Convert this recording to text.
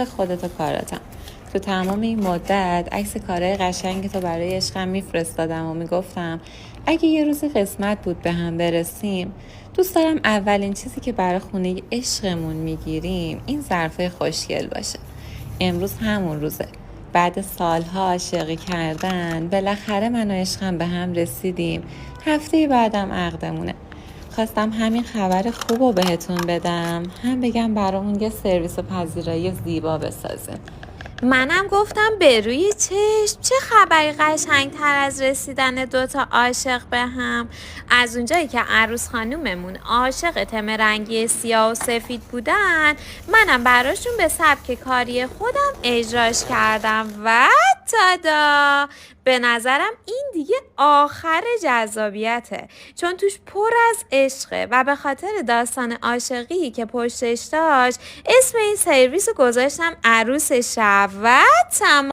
خودت و کاراتم. تو تمام این مدت عکس کارهای قشنگ تو برای عشقم میفرستادم و میگفتم اگه یه روزی قسمت بود به هم برسیم، دوست دارم اولین چیزی که برای خونه عشقمون میگیریم این ظرفای خوشگل باشه. امروز همون روزه. بعد سالها عاشقی کردن بالاخره من و عشقم به هم رسیدیم. هفته بعدم عقدمونه. خواستم همین خبر خوب رو بهتون بدم، هم بگم برامون یه سرویس پذیرایی زیبا بسازه. منم گفتم به روی چشم، چه خبری قشنگتر از رسیدن دوتا عاشق به هم. از اونجایی که عروس خانوممون عاشق تم رنگی سیاه و سفید بودن، منم براشون به سبک کاری خودم اجراش کردم و تادا! به نظرم این دیگه آخر جذابیته، چون توش پر از عشقه و به خاطر داستان عاشقی که پشتش داشت اسم این سرویس رو گذاشتم عروس شب و تمام.